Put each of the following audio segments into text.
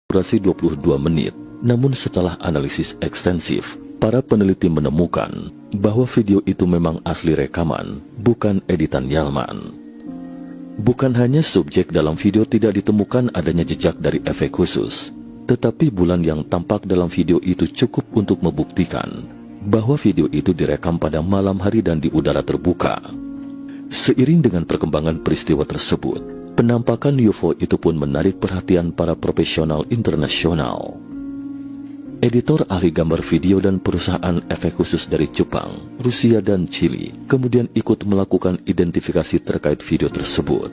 durasi 22 menit. Namun setelah analisis ekstensif, para peneliti menemukan bahwa video itu memang asli rekaman, bukan editan Yalman. Bukan hanya subjek dalam video tidak ditemukan adanya jejak dari efek khusus, tetapi bulan yang tampak dalam video itu cukup untuk membuktikan bahwa video itu direkam pada malam hari dan di udara terbuka. Seiring dengan perkembangan peristiwa tersebut, penampakan UFO itu pun menarik perhatian para profesional internasional. Editor ahli gambar video dan perusahaan efek khusus dari Jepang, Rusia, dan Chili kemudian ikut melakukan identifikasi terkait video tersebut.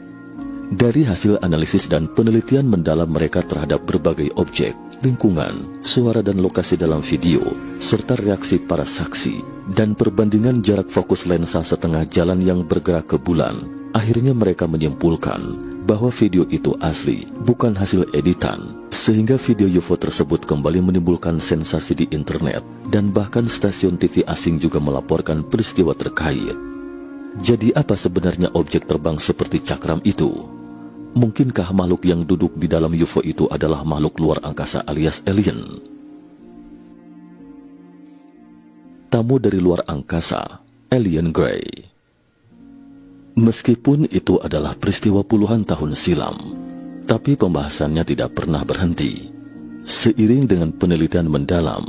Dari hasil analisis dan penelitian mendalam mereka terhadap berbagai objek, lingkungan, suara dan lokasi dalam video, serta reaksi para saksi, dan perbandingan jarak fokus lensa setengah jalan yang bergerak ke bulan, akhirnya mereka menyimpulkan bahwa video itu asli, bukan hasil editan, sehingga video UFO tersebut kembali menimbulkan sensasi di internet, dan bahkan stasiun TV asing juga melaporkan peristiwa terkait. Jadi apa sebenarnya objek terbang seperti cakram itu? Mungkinkah makhluk yang duduk di dalam UFO itu adalah makhluk luar angkasa alias alien? Tamu dari luar angkasa, Alien Grey. Meskipun itu adalah peristiwa puluhan tahun silam, tapi pembahasannya tidak pernah berhenti. Seiring dengan penelitian mendalam,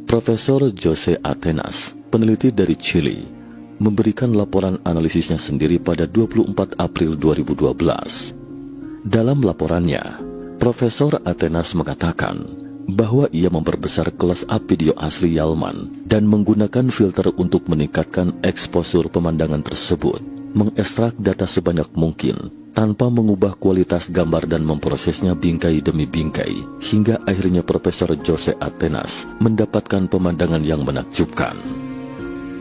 Profesor Jose Atenas, peneliti dari Chili, memberikan laporan analisisnya sendiri pada 24 April 2012. Dalam laporannya, Profesor Atenas mengatakan bahwa ia memperbesar kelas up video asli Yalman dan menggunakan filter untuk meningkatkan eksposur pemandangan tersebut, mengekstrak data sebanyak mungkin tanpa mengubah kualitas gambar dan memprosesnya bingkai demi bingkai, hingga akhirnya Profesor Jose Atenas mendapatkan pemandangan yang menakjubkan.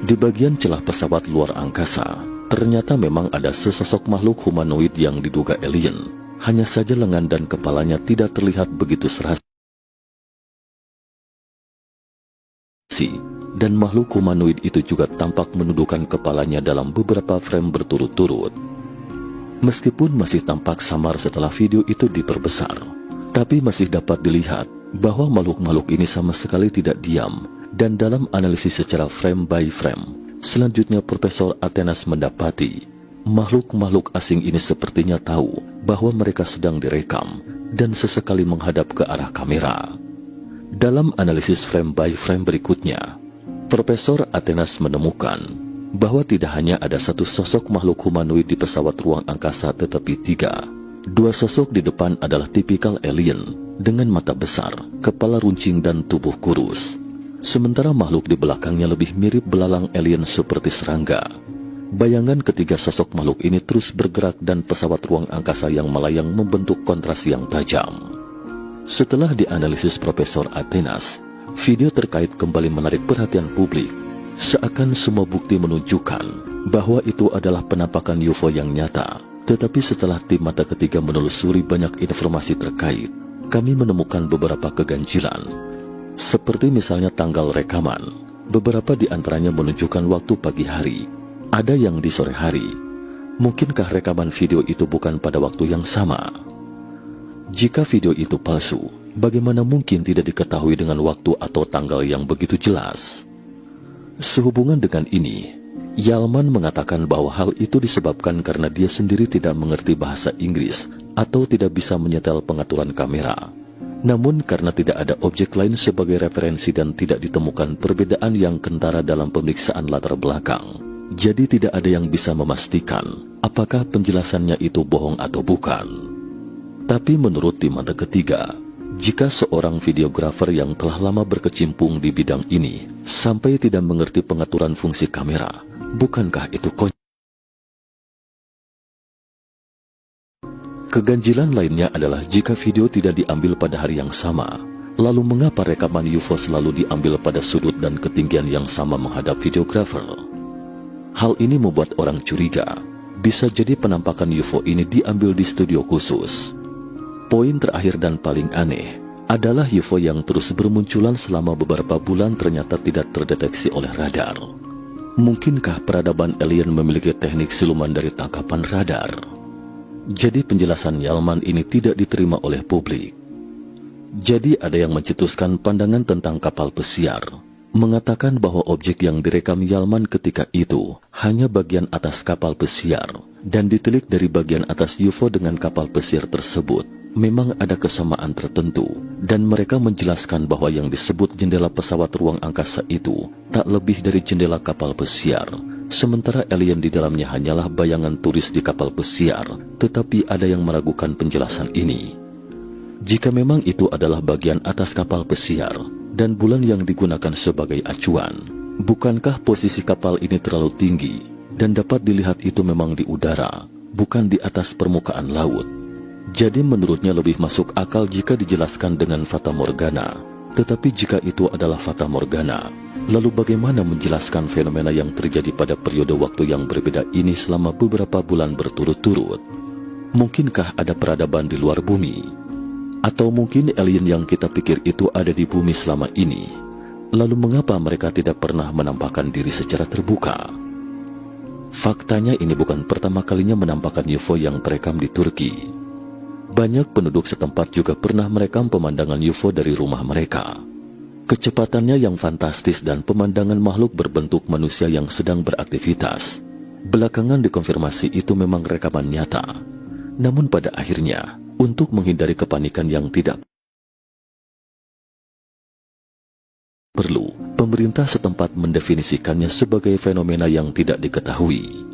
Di bagian celah pesawat luar angkasa, ternyata memang ada sesosok makhluk humanoid yang diduga alien. Hanya saja lengan dan kepalanya tidak terlihat begitu serasi, dan makhluk humanoid itu juga tampak menundukkan kepalanya dalam beberapa frame berturut-turut. Meskipun masih tampak samar setelah video itu diperbesar, tapi masih dapat dilihat bahwa makhluk-makhluk ini sama sekali tidak diam, dan dalam analisis secara frame by frame, selanjutnya Profesor Atenas mendapati makhluk-makhluk asing ini sepertinya tahu bahwa mereka sedang direkam dan sesekali menghadap ke arah kamera. Dalam analisis frame by frame berikutnya, Profesor Atenas menemukan bahwa tidak hanya ada satu sosok makhluk humanoid di pesawat ruang angkasa, tetapi tiga. Dua sosok di depan adalah tipikal alien dengan mata besar, kepala runcing dan tubuh kurus. Sementara makhluk di belakangnya lebih mirip belalang alien seperti serangga. Bayangan ketiga sosok makhluk ini terus bergerak dan pesawat ruang angkasa yang melayang membentuk kontras yang tajam. Setelah dianalisis Profesor Atenas, video terkait kembali menarik perhatian publik. Seakan semua bukti menunjukkan bahwa itu adalah penampakan UFO yang nyata. Tetapi setelah tim mata ketiga menelusuri banyak informasi terkait, kami menemukan beberapa keganjilan. Seperti misalnya tanggal rekaman, beberapa di antaranya menunjukkan waktu pagi hari. Ada yang di sore hari. Mungkinkah rekaman video itu bukan pada waktu yang sama? Jika video itu palsu, bagaimana mungkin tidak diketahui dengan waktu atau tanggal yang begitu jelas? Sehubungan dengan ini, Yalman mengatakan bahwa hal itu disebabkan karena dia sendiri tidak mengerti bahasa Inggris atau tidak bisa menyetel pengaturan kamera. Namun karena tidak ada objek lain sebagai referensi dan tidak ditemukan perbedaan yang kentara dalam pemeriksaan latar belakang, jadi tidak ada yang bisa memastikan apakah penjelasannya itu bohong atau bukan. Tapi menurut tim mata ketiga, jika seorang videografer yang telah lama berkecimpung di bidang ini sampai tidak mengerti pengaturan fungsi kamera, bukankah itu konyol? Keganjilan lainnya adalah jika video tidak diambil pada hari yang sama, lalu mengapa rekaman UFO selalu diambil pada sudut dan ketinggian yang sama menghadap videografer? Hal ini membuat orang curiga, bisa jadi penampakan UFO ini diambil di studio khusus. Poin terakhir dan paling aneh adalah UFO yang terus bermunculan selama beberapa bulan ternyata tidak terdeteksi oleh radar. Mungkinkah peradaban alien memiliki teknik siluman dari tangkapan radar? Jadi penjelasan Yalman ini tidak diterima oleh publik. Jadi ada yang mencetuskan pandangan tentang kapal pesiar, mengatakan bahwa objek yang direkam Yalman ketika itu hanya bagian atas kapal pesiar, dan ditelik dari bagian atas UFO dengan kapal pesiar tersebut memang ada kesamaan tertentu, dan mereka menjelaskan bahwa yang disebut jendela pesawat ruang angkasa itu tak lebih dari jendela kapal pesiar, sementara alien di dalamnya hanyalah bayangan turis di kapal pesiar. Tetapi ada yang meragukan penjelasan ini. Jika memang itu adalah bagian atas kapal pesiar dan bulan yang digunakan sebagai acuan, bukankah posisi kapal ini terlalu tinggi dan dapat dilihat itu memang di udara, bukan di atas permukaan laut? Jadi menurutnya lebih masuk akal jika dijelaskan dengan fata morgana. Tetapi jika itu adalah fata morgana, lalu bagaimana menjelaskan fenomena yang terjadi pada periode waktu yang berbeda ini selama beberapa bulan berturut-turut? Mungkinkah ada peradaban di luar bumi? Atau mungkin alien yang kita pikir itu ada di bumi selama ini? Lalu mengapa mereka tidak pernah menampakkan diri secara terbuka? Faktanya ini bukan pertama kalinya menampakkan UFO yang terekam di Turki. Banyak penduduk setempat juga pernah merekam pemandangan UFO dari rumah mereka. Kecepatannya yang fantastis dan pemandangan makhluk berbentuk manusia yang sedang beraktivitas belakangan dikonfirmasi itu memang rekaman nyata. Namun pada akhirnya, untuk menghindari kepanikan yang tidak perlu, pemerintah setempat mendefinisikannya sebagai fenomena yang tidak diketahui.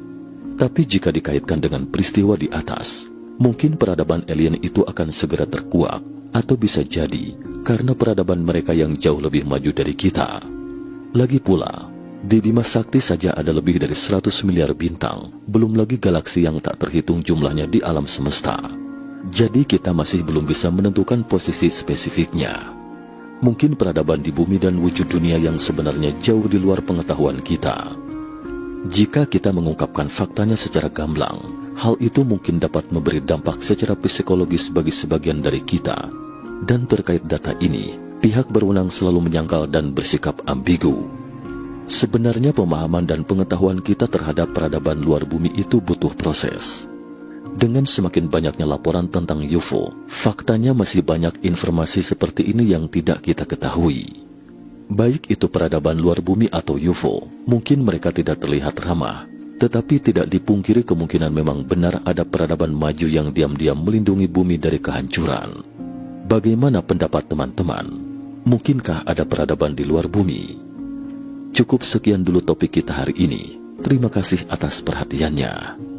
Tapi jika dikaitkan dengan peristiwa di atas, mungkin peradaban alien itu akan segera terkuak, atau bisa jadi karena peradaban mereka yang jauh lebih maju dari kita. Lagi pula, di Bima Sakti saja ada lebih dari 100 miliar bintang, belum lagi galaksi yang tak terhitung jumlahnya di alam semesta. Jadi kita masih belum bisa menentukan posisi spesifiknya. Mungkin peradaban di bumi dan wujud dunia yang sebenarnya jauh di luar pengetahuan kita. Jika kita mengungkapkan faktanya secara gamblang, hal itu mungkin dapat memberi dampak secara psikologis bagi sebagian dari kita. Dan terkait data ini, pihak berwenang selalu menyangkal dan bersikap ambigu. Sebenarnya pemahaman dan pengetahuan kita terhadap peradaban luar bumi itu butuh proses. Dengan semakin banyaknya laporan tentang UFO, faktanya masih banyak informasi seperti ini yang tidak kita ketahui. Baik itu peradaban luar bumi atau UFO, mungkin mereka tidak terlihat ramah, tetapi tidak dipungkiri kemungkinan memang benar ada peradaban maju yang diam-diam melindungi bumi dari kehancuran. Bagaimana pendapat teman-teman? Mungkinkah ada peradaban di luar bumi? Cukup sekian dulu topik kita hari ini. Terima kasih atas perhatiannya.